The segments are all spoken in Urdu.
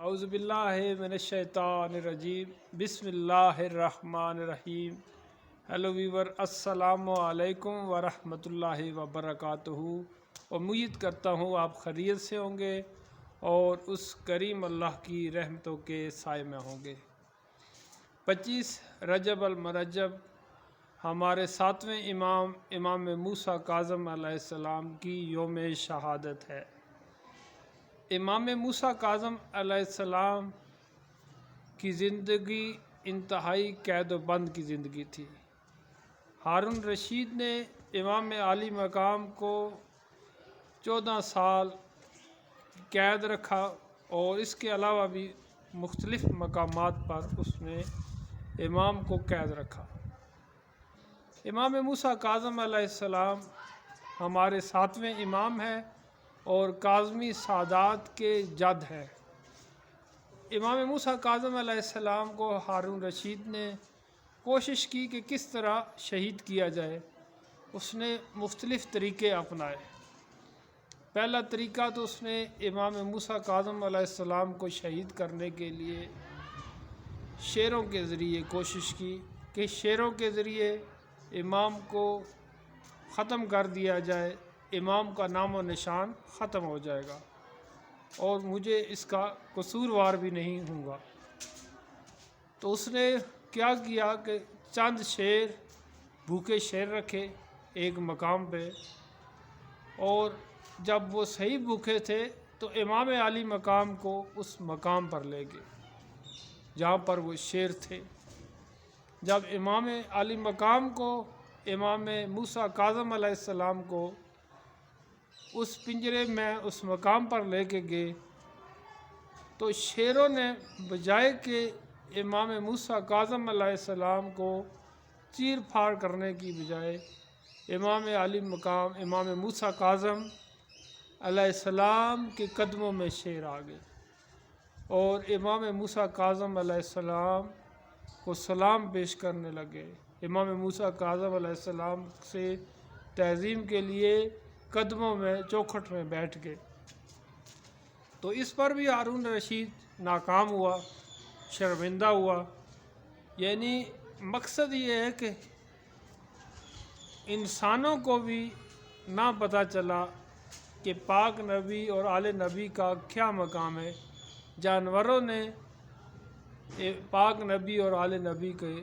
اعوذ باللہ من الشیطان الرجیم بسم اللہ الرحمن الرحیم۔ ہیلو ویور، السلام علیکم ورحمۃ اللہ وبرکاتہ۔ امید کرتا ہوں آپ خیریت سے ہوں گے اور اس کریم اللہ کی رحمتوں کے سائے میں ہوں گے۔ 25 رجب المرجب ہمارے 7ویں امام موسیٰ کاظم علیہ السلام کی یوم شہادت ہے۔ امام موسیٰ کاظم علیہ السلام کی زندگی انتہائی قید و بند کی زندگی تھی۔ ہارون رشید نے امام عالی مقام کو 14 سال قید رکھا اور اس کے علاوہ بھی مختلف مقامات پر اس نے امام کو قید رکھا۔ امام موسیٰ کاظم علیہ السلام ہمارے 7ویں امام ہیں اور کاظمی سادات کے جد ہیں۔ امام موسیٰ کاظم علیہ السلام کو ہارون رشید نے کوشش کی کہ کس طرح شہید کیا جائے۔ اس نے مختلف طریقے اپنائے۔ پہلا طریقہ تو اس نے امام موسیٰ کاظم علیہ السلام کو شہید کرنے کے لیے شیروں کے ذریعے کوشش کی کہ شیروں کے ذریعے امام کو ختم کر دیا جائے، امام کا نام و نشان ختم ہو جائے گا اور مجھے اس کا قصوروار بھی نہیں ہوں گا۔ تو اس نے کیا کیا کہ چند شیر، بھوکے شیر رکھے ایک مقام پہ، اور جب وہ صحیح بھوکے تھے تو امام عالی مقام کو اس مقام پر لے گئے جہاں پر وہ شیر تھے۔ جب امام عالی مقام کو امام موسیٰ کاظم علیہ السلام کو اس پنجرے میں اس مقام پر لے کے گئے تو شیروں نے بجائے کہ امام موسیٰ کاظم علیہ السلام کو چیر پھاڑ کرنے کی بجائے امام عالی مقام امام موسیٰ کاظم علیہ السلام کے قدموں میں شیر آ گئے اور امام موسیٰ کاظم علیہ السلام کو سلام پیش کرنے لگے۔ امام موسیٰ کاظم علیہ السلام سے تعظیم کے لیے قدموں میں چوکھٹ میں بیٹھ گئے۔ تو اس پر بھی ہارون رشید ناکام ہوا، شرمندہ ہوا۔ یعنی مقصد یہ ہے کہ انسانوں کو بھی نہ پتہ چلا کہ پاک نبی اور آل نبی کا کیا مقام ہے۔ جانوروں نے پاک نبی اور آل نبی کے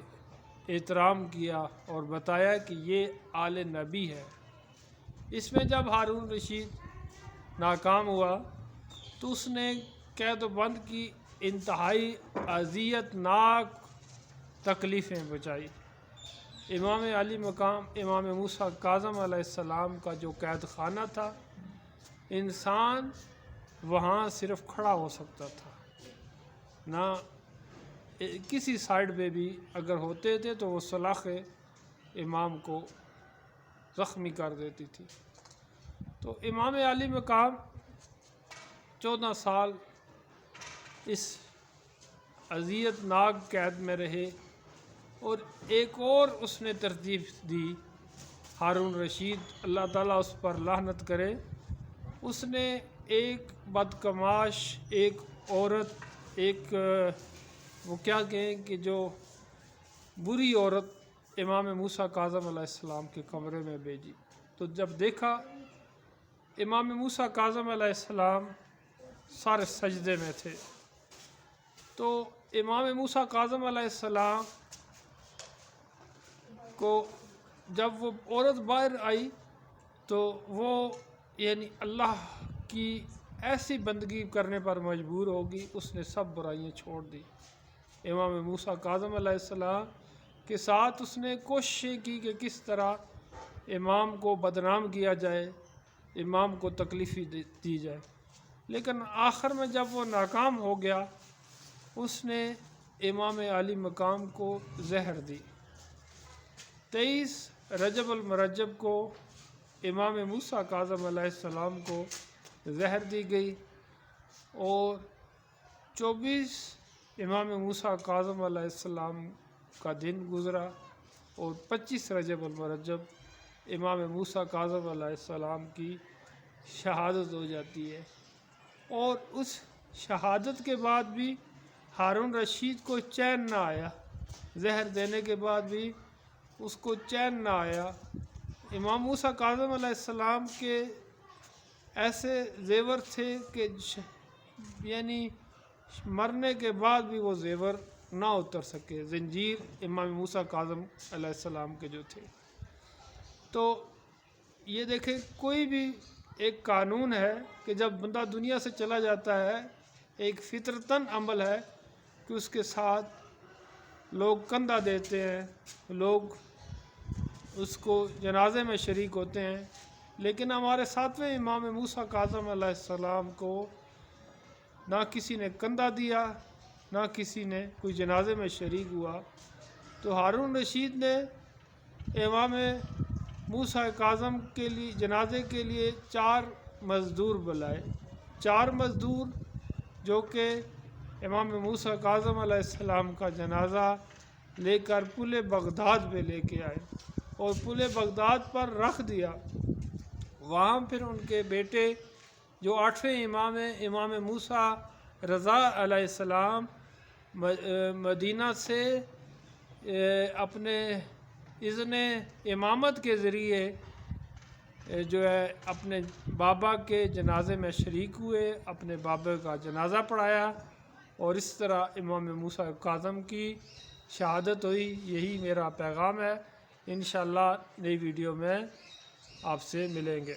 احترام کیا اور بتایا کہ یہ آل نبی ہے۔ اس میں جب ہارون رشید ناکام ہوا تو اس نے قید و بند کی انتہائی اذیت ناک تکلیفیں بچائی۔ امام عالی مقام امام موسیٰ کاظم علیہ السلام کا جو قید خانہ تھا، انسان وہاں صرف کھڑا ہو سکتا تھا، نہ کسی سائیڈ پہ بھی اگر ہوتے تھے تو وہ سلاخیں امام کو زخمی کر دیتی تھی۔ تو امام عالی مقام 14 سال اس اذیت ناک قید میں رہے اور ایک اور اس نے ترتیب دی، ہارون رشید اللہ تعالیٰ اس پر لعنت کرے۔ اس نے ایک بدکماش ایک عورت، ایک وہ کیا کہیں کہ جو بری عورت امام موسیٰ کاظم علیہ السلام کے کمرے میں بھیجی۔ تو جب دیکھا امام موسیٰ کاظم علیہ السلام سارے سجدے میں تھے، تو امام موسیٰ کاظم علیہ السلام کو جب وہ عورت باہر آئی تو وہ یعنی اللہ کی ایسی بندگی کرنے پر مجبور ہوگی، اس نے سب برائیاں چھوڑ دی۔ امام موسیٰ کاظم علیہ السلام کے ساتھ اس نے کوششیں کی کہ کس طرح امام کو بدنام کیا جائے، امام کو تکلیفی دی جائے، لیکن آخر میں جب وہ ناکام ہو گیا اس نے امام عالی مقام کو زہر دی۔ 23 رجب المرجب کو امام موسیٰ کاظم علیہ السلام کو زہر دی گئی اور 24 امام موسیٰ کاظم علیہ السلام کا دن گزرا اور 25 رجب المرجب امام موسیٰ کاظم علیہ السلام کی شہادت ہو جاتی ہے۔ اور اس شہادت کے بعد بھی ہارون رشید کو چین نہ آیا، زہر دینے کے بعد بھی اس کو چین نہ آیا۔ امام موسیٰ کاظم علیہ السلام کے ایسے زیور تھے کہ یعنی مرنے کے بعد بھی وہ زیور نہ اتر سکے، زنجیر امام موسیٰ کاظم علیہ السلام کے جو تھے۔ تو یہ دیکھیں، کوئی بھی ایک قانون ہے کہ جب بندہ دنیا سے چلا جاتا ہے، ایک فطرتاً عمل ہے کہ اس کے ساتھ لوگ کندھا دیتے ہیں، لوگ اس کو جنازے میں شریک ہوتے ہیں، لیکن ہمارے ساتویں امام موسیٰ کاظم علیہ السلام کو نہ کسی نے کندھا دیا، نہ کسی نے کوئی جنازے میں شریک ہوا۔ تو ہارون رشید نے امام موسیٰ کاظم کے لیے جنازے کے لیے 4 مزدور بلائے، 4 مزدور جو کہ امام موسیٰ کاظم علیہ السلام کا جنازہ لے کر پل بغداد پہ لے کے آئے اور پل بغداد پر رکھ دیا۔ وہاں پھر ان کے بیٹے جو 8ویں امام ہیں، امام موسیٰ رضا علیہ السلام، مدینہ سے اپنے اذن امامت کے ذریعے جو ہے اپنے بابا کے جنازے میں شریک ہوئے، اپنے بابا کا جنازہ پڑھایا، اور اس طرح امام موسیٰ کاظم کی شہادت ہوئی۔ یہی میرا پیغام ہے۔ انشاءاللہ نئی ویڈیو میں آپ سے ملیں گے۔